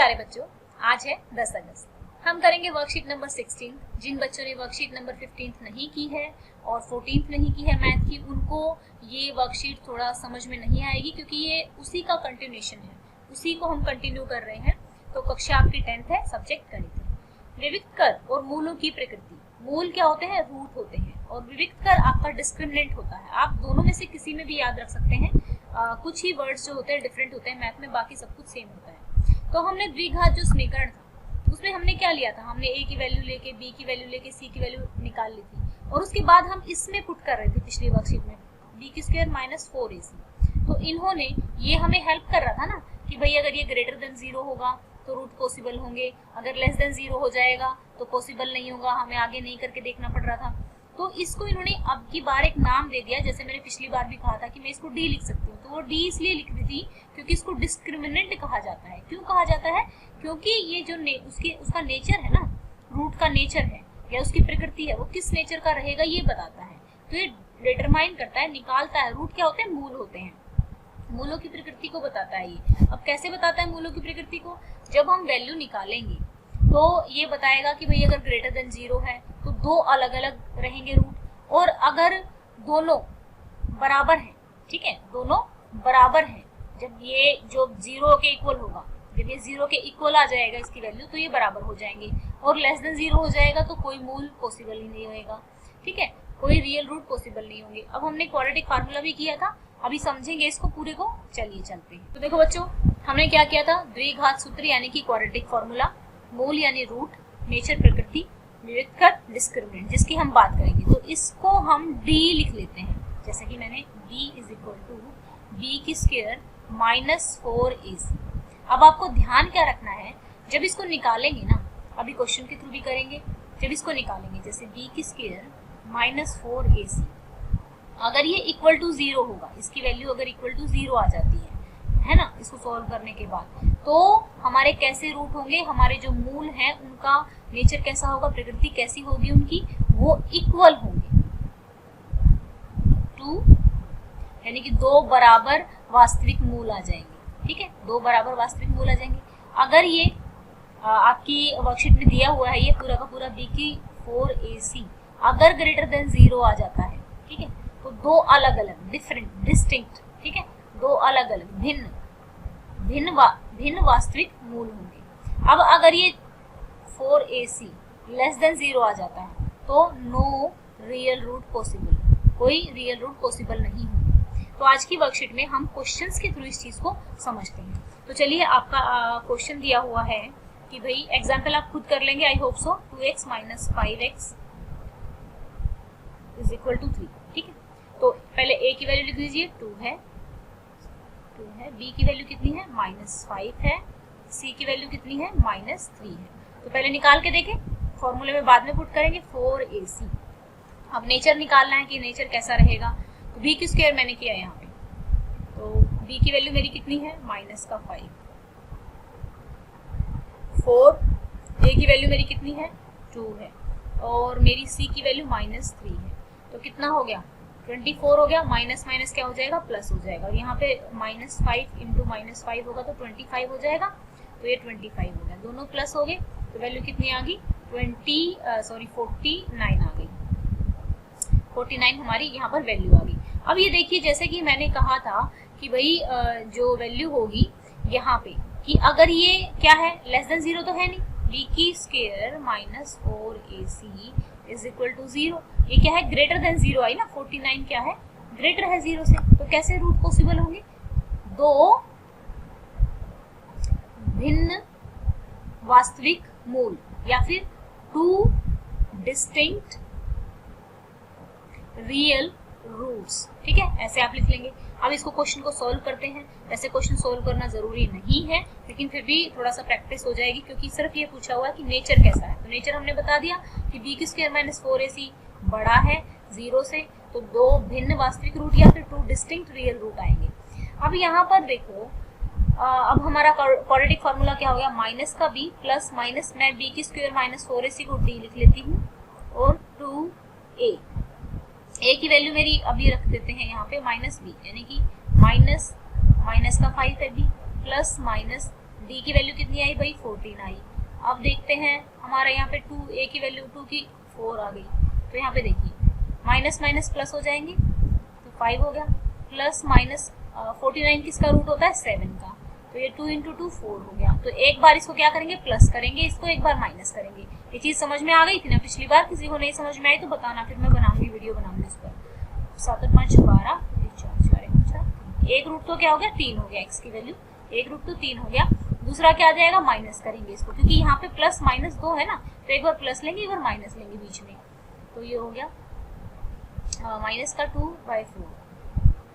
प्यारे बच्चों, आज है 10 अगस्त। हम करेंगे वर्कशीट नंबर 16। जिन बच्चों ने वर्कशीट नंबर 15 नहीं की है और 14 नहीं की है मैथ की, उनको ये वर्कशीट थोड़ा समझ में नहीं आएगी क्योंकि ये उसी का कंटिन्यूएशन है, उसी को हम कंटिन्यू कर रहे हैं। तो कक्षा आपकी 10th है, सब्जेक्ट गणित है। विविक्त कर और मूलों की प्रकृति। मूल क्या होते हैं? रूट होते हैं। और विविक्त कर आपका डिस्क्रिमिनेंट होता है। आप दोनों में से किसी में भी याद रख सकते हैं। कुछ ही वर्ड्स जो होते हैं डिफरेंट होते हैं मैथ में, बाकी सब कुछ सेम होता है। तो हमने द्विघात जो समीकरण था उसमें हमने क्या लिया था? हमने a की वैल्यू लेके, b की वैल्यू लेके, c की वैल्यू निकाल ली थी और उसके बाद हम इसमें पुट कर रहे थे पिछली वर्कशीट में b की स्क्वायर माइनस 4ac। तो इन्होंने ये हमें हेल्प कर रहा था ना कि भाई अगर ये ग्रेटर देन 0 होगा तो रूट पॉसिबल होंगे, अगर लेस देन 0 हो जाएगा तो पॉसिबल नहीं होगा, हमें आगे नहीं करके देखना पड़ रहा था। तो इसको इन्होंने अब की बार एक नाम दे दिया। जैसे मैंने पिछली बार भी कहा था कि मैं इसको डी लिख सकती हूँ, तो वो डी इसलिए लिख दी थी क्योंकि इसको डिस्क्रिमिनेंट कहा जाता है। क्यों कहा जाता है? क्योंकि ये जो उसका नेचर है ना, रूट का नेचर है या उसकी प्रकृति है, वो किस नेचर का रहेगा ये बताता है। तो ये डिटरमाइन करता है, निकालता है। रूट क्या होते हैं? मूल होते हैं। मूलों की प्रकृति को बताता है ये। अब कैसे बताता है मूलों की प्रकृति को? जब हम वैल्यू निकालेंगे तो ये बताएगा कि भाई अगर ग्रेटर देन 0 है तो दो अलग अलग रहेंगे रूट, और अगर दोनों बराबर हैं, ठीक है, दोनों बराबर हैं, जब ये जो 0 के इक्वल होगा, जब ये 0 के इक्वल आ जाएगा इसकी वैल्यू, तो ये बराबर हो जाएंगे। और लेस देन 0 हो जाएगा तो कोई मूल पॉसिबल ही नहीं होगा, ठीक है, कोई रियल रूट पॉसिबल नहीं होंगे। अब हमने क्वाड्रेटिक फार्मूला भी किया था, अभी समझेंगे इसको पूरे को। चलिए चलते हैं। तो देखो बच्चों, हमने क्या किया था? द्विघात सूत्र यानी कि क्वाड्रेटिक फार्मूला, मूल यानी रूट, नेचर प्रकृति, विविक्त कर, डिस्क्रिमिनेंट, जिसकी हम बात करेंगे। तो इसको हम डी लिख लेते हैं, जैसे कि मैंने d is equal to b की स्क्वायर माइनस 4ac। अब आपको ध्यान क्या रखना है, जब इसको निकालेंगे ना, अभी क्वेश्चन के थ्रू भी करेंगे, जब इसको निकालेंगे जैसे b की स्क्वायर माइनस 4ac, अगर ये इक्वल टू 0 होगा, इसकी वैल्यू अगर इक्वल टू 0 आ जाती है ना, इसको सॉल्व करने के बाद, तो हमारे कैसे रूट होंगे? हमारे जो मूल हैं उनका नेचर कैसा होगा, प्रकृति कैसी होगी उनकी? वो इक्वल होंगे टू, यानी कि दो बराबर वास्तविक मूल आ जाएंगे, ठीक है, दो बराबर वास्तविक मूल आ जाएंगे। अगर ये आपकी वर्कशीट में दिया हुआ है ये पूरा का पूरा b की 4ac अगर ग्रेटर देन 0 आ जाता है, ठीक है, तो दो अलग अलग डिफरेंट डिस्टिंक्ट, ठीक है, दो अलग अलग भिन्न वास्तविक मूल होंगे। अब अगर ये 4ac लेस देन 0 आ जाता है तो नो रियल रूट पॉसिबल, कोई रियल रूट पॉसिबल नहीं होगा। तो आज की वर्कशीट में हम क्वेश्चंस के थ्रू इस चीज को समझते हैं। तो चलिए, आपका क्वेश्चन दिया हुआ है कि भाई एग्जाम्पल आप खुद कर लेंगे, I hope so. 2x minus 5x is equal to 3, ठीक है। तो पहले a की वैल्यू लिख दीजिए, 2 है, b की वैल्यू कितनी है? -5 है, c की वैल्यू कितनी है? -3 है। तो पहले निकाल के देखें, फॉर्मूले में बाद में पुट करेंगे 4ac। अब नेचर निकालना है कि नेचर कैसा रहेगा। तो b की स्क्वायर मैंने किया यहाँ पे, तो b की वैल्यू मेरी कितनी है? -5। 4, a की वैल्यू मेरी कितनी है? 2 है, और मेरी c की वैल्यू -3 है। तो कितना हो गया? 24 हो गया। माइनस माइनस क्या हो जाएगा? प्लस हो जाएगा। यहाँ पे -5 इंटू -5 होगा तो 25 हो जाएगा, तो ये 25 हो गया, दोनों प्लस हो गए। तो वैल्यू कितनी आ गई? 49 आ गई। 49 हमारी यहाँ पर वैल्यू आ गई। अब ये देखिए, जैसे कि मैंने कहा था कि भाई जो वैल्यू होगी यहाँ पे, कि अगर ये क्या है, लेस देन 0 तो है नहीं, b की square minus 4ac is equal to 0। ये क्या है? ग्रेटर देन 0 आई ना, 49 क्या है? ग्रेटर है 0 से। तो कैसे रूट पॉसिबल होंगे? दो भिन्न वास्तविक मूल, या फिर टू डिस्टिंक्ट रियल रूट्स, ठीक है, ऐसे आप लिख लेंगे। अब इसको क्वेश्चन को सॉल्व करते हैं। वैसे क्वेश्चन सॉल्व करना जरूरी नहीं है, लेकिन फिर भी थोड़ा सा प्रैक्टिस हो जाएगी, क्योंकि सिर्फ ये पूछा हुआ है कि नेचर कैसा है। तो नेचर हमने बता दिया कि b की स्क्वायर माइनस 4ac बड़ा है 0 से, तो दो भिन्न वास्तविक रूट या फिर टू डिस्टिंक्ट रियल रूट आएंगे। अब यहाँ पर देखो, अब हमारा क्वाड्रेटिक फार्मूला क्या हो गया? माइनस का b प्लस माइनस, मैं b की स्क्वायर माइनस 4ac को d लिख लेती हूँ, और 2a, a की वैल्यू मेरी अभी रख देते हैं यहाँ पे -b, यानी कि माइनस का 5 है b, प्लस माइनस डी की वैल्यू कितनी आई भाई 14 आई। अब देखते हैं हमारा यहाँ पे 2 ए की वैल्यू 2 की 4 आ गई। तो यहाँ पे देखिए माइनस माइनस प्लस हो जाएंगे तो 5 हो गया, प्लस माइनस 49 किसका रूट होता है 7 का, तो ये 2 × 2 4 हो गया। तो एक बार इसको क्या करेंगे प्लस करेंगे, इसको एक बार माइनस करेंगे। ये चीज समझ में आ गई थी ना पिछली बार? किसी को नहीं समझ में आई तो बताना, फिर मैं बनाऊंगी वीडियो बनाऊंगी इस पर। 7 और 5 12, 4 एक रूट तो क्या हो गया 3 हो गया, एक्स की वैल्यू एक रूट तो 3 हो गया। दूसरा क्या आ जाएगा माइनस करेंगे इसको, क्योंकि यहाँ पे प्लस माइनस 2 है ना, तो एक बार प्लस लेंगे एक बार माइनस लेंगे बीच में। तो ये हो गया माइनस का 2/4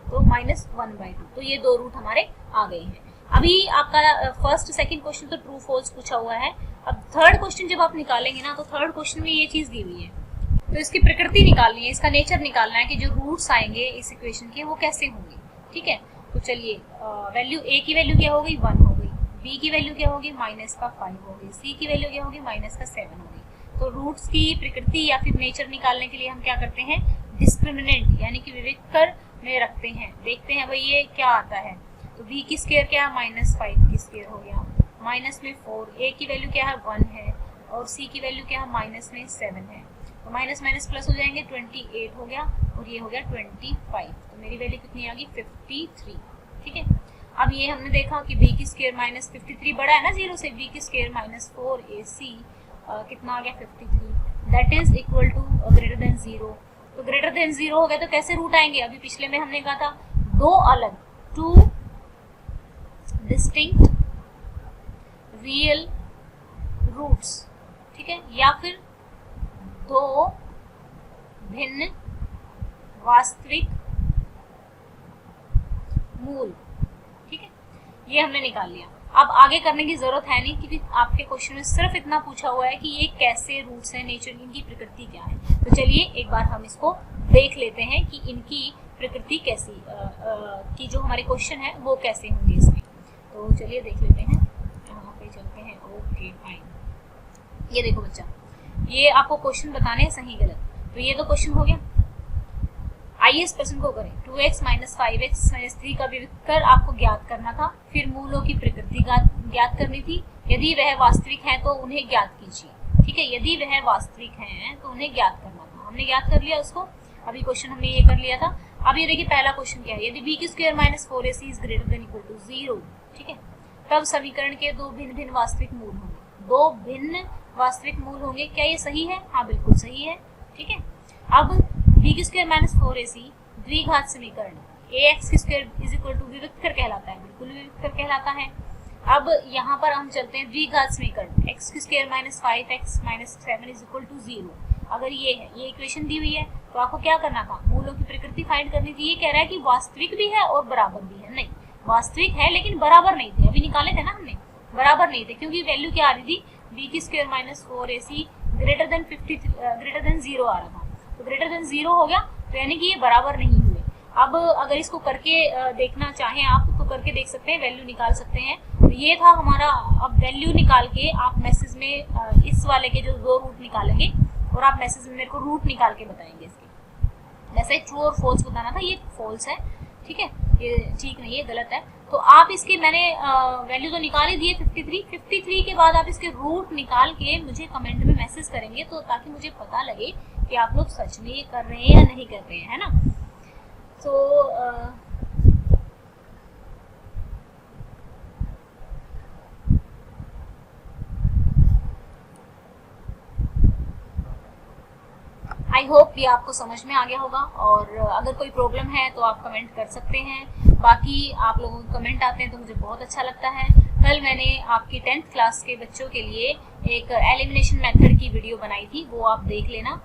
तो -1/2। तो ये 2 रूट हमारे आ गए हैं। अभी आपका फर्स्ट सेकंड क्वेश्चन तो ट्रू फॉल्स पूछा हुआ है। अब थर्ड क्वेश्चन जब आप निकालेंगे ना, तो थर्ड क्वेश्चन में ये चीज दी हुई है, तो इसकी प्रकृति निकालनी है, इसका नेचर निकालना है कि जो रूट्स आएंगे इस इक्वेशन के वो कैसे होंगे। ठीक है, तो चलिए वैल्यू ए की वैल्यू क्या हो गई 1 हो गई, बी की वैल्यू क्या होगी -5 हो गई, सी की वैल्यू क्या होगी -7 हो गई। तो रूट्स की प्रकृति या फिर नेचर निकालने के लिए हम क्या करते हैं डिस्क्रिमिनेंट यानी कि विविक्तर में रखते हैं, देखते हैं भाई ये क्या आता है। तो b की स्क्वायर क्या है -5 की स्क्वायर हो गया, माइनस में 4, a की वैल्यू क्या है 1 है और c की वैल्यू क्या है माइनस में 7 है। तो माइनस माइनस प्लस हो जाएंगे 28 हो गया और ये हो गया 25। तो मेरी वैल्यू कितनी आ गई 53। ठीक है, अब ये हमने देखा कि b की स्क्वायर -53 बड़ा है ना 0 से, b की स्क्वायर -4ac कितना आ गया 53, that is equal to greater than 0। तो ग्रेटर देन 0 हो गया तो कैसे रूट आएंगे? अभी पिछले में हमने कहा था 2 अलग 2 डिस्टिंक्ट रियल रूट्स, ठीक है, या फिर 2 भिन्न वास्तविक मूल। ठीक है, ये हमने निकाल लिया। अब आगे करने की जरूरत है नहीं, क्योंकि आपके क्वेश्चन में सिर्फ इतना पूछा हुआ है कि ये कैसे रूट्स हैं, नेचर इनकी प्रकृति क्या है। तो चलिए एक बार हम इसको देख लेते हैं कि इनकी प्रकृति कैसी कि जो हमारे क्वेश्चन है वो कैसे होंगे इसमें। तो चलिए देख लेते हैं, यहाँ पे चलते हैं। ओके फाइन, ये देखो बच्चा, ये आपको क्वेश्चन बताने हैं सही गलत। तो ये तो क्वेश्चन हो गया। आइए इस प्रश्न को करें। 2x - 5x - 3 का विविक्तर आपको ज्ञात करना था, फिर मूलों की प्रकृति ज्ञात करनी थी। यदि वह वास्तविक है तो उन्हें ज्ञात कीजिए। ठीक है, यदि वह वास्तविक हैं तो उन्हें ज्ञात करना था, हमने ज्ञात कर लिया उसको। अभी क्वेश्चन हमने ये कर लिया था। अब ये देखिए पहला क्वेश्चन क्या है, यदि b की square -4ac is greater than equal to 0, ठीक है, तब समीकरण के 2 भिन्न भिन्न वास्तविक मूल होंगे। 2 भिन्न वास्तविक मूल होंगे, क्या ये सही है? हाँ बिल्कुल सही है। ठीक है, अब b की स्क्वायर -4ac द्विघात समीकरण ax की स्क्वायर इज इक्वल टू विविक्तर कहलाता है, बिल्कुल विविक्तर कहलाता है। अब यहाँ पर हम चलते हैं द्विघात समीकरण x की square -5x - 7 is equal to 0। अगर ये है, ये इक्वेशन दी हुई है, तो आपको क्या करना था? मूलों की प्रकृति फाइंड करनी थी। ये कह रहा है कि वास्तविक भी है और बराबर भी है। नहीं, वास्तविक है लेकिन बराबर नहीं थे, अभी निकाले थे ना हमने, बराबर नहीं थे, क्योंकि वैल्यू क्या आ रही थी b की स्क्वायर -4ac ग्रेटर देन 0 आ रहा था। तो ग्रेटर देन 0 हो गया, तो यानी कि ये बराबर नहीं हुए। अब अगर इसको करके देखना चाहें आप तो करके देख सकते हैं, वैल्यू निकाल सकते हैं। तो ये था हमारा। अब वैल्यू निकाल के आप मैसेज में इस वाले के जो 2 रूट निकालेंगे और आप मैसेज में मेरे को रूट निकाल के बताएंगे इसके। वैसे ट्रू और फॉल्स बताना था, ये फॉल्स है। ठीक है, ये ठीक नहीं है, गलत है। तो आप इसके मैंने वैल्यू तो निकाल ही दिए 53 के बाद आप इसके रूट निकाल के मुझे कमेंट में मैसेज करेंगे, तो ताकि मुझे पता लगे कि आप लोग सच में ये कर रहे हैं या नहीं कर रहे हैं, है ना। तो आई होप ये आपको समझ में आ गया होगा, और अगर कोई प्रॉब्लम है तो आप कमेंट कर सकते हैं। बाकी आप लोगों के कमेंट आते हैं तो मुझे बहुत अच्छा लगता है। कल मैंने आपकी 10th क्लास के बच्चों के लिए एक एलिमिनेशन मेथड की वीडियो बनाई थी, वो आप देख लेना,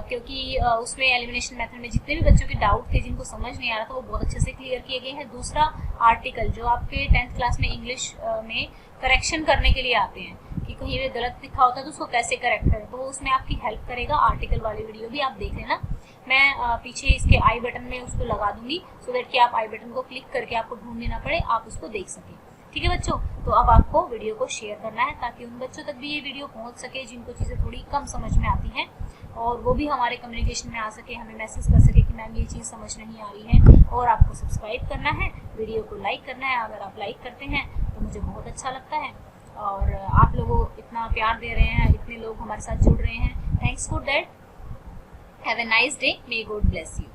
क्योंकि उसमें एलिमिनेशन मेथड में जितने भी बच्चों के डाउट थे, जिनको समझ नहीं आ रहा था, वो बहुत अच्छे से क्लियर किए गए हैं। दूसरा आर्टिकल जो आपके 10th क्लास में इंग्लिश में करेक्शन करने के लिए आते हैं कि कहीं भी गलत लिखा होता है तो उसको कैसे करेक्ट करें, तो उसमें आपकी हेल्प करेगा। आर्टिकल वाली वीडियो भी आप देख लेना, मैं पीछे इसके आई बटन में उसको लगा दूंगी, सो दैट कि आप आई बटन को क्लिक करके आपको ढूंढने ना पड़े, आप उसको देख सकें। ठीक है बच्चों, तो अब आपको वीडियो को शेयर करना है ताकि उन बच्चों तक भी ये वीडियो पहुंच सके जिनको चीज़ें थोड़ी कम समझ में आती हैं, और वो भी हमारे कम्युनिकेशन में आ सके, हमें मैसेज कर सके कि मैम ये चीज़ समझ नहीं आ रही है। और आपको सब्सक्राइब करना है, वीडियो को लाइक करना है। अगर आप लाइक करते हैं तो मुझे बहुत अच्छा लगता है। और आप लोगों इतना प्यार दे रहे हैं, इतने लोग हमारे साथ जुड़ रहे हैं, thanks for that. Have a nice day, may God bless you.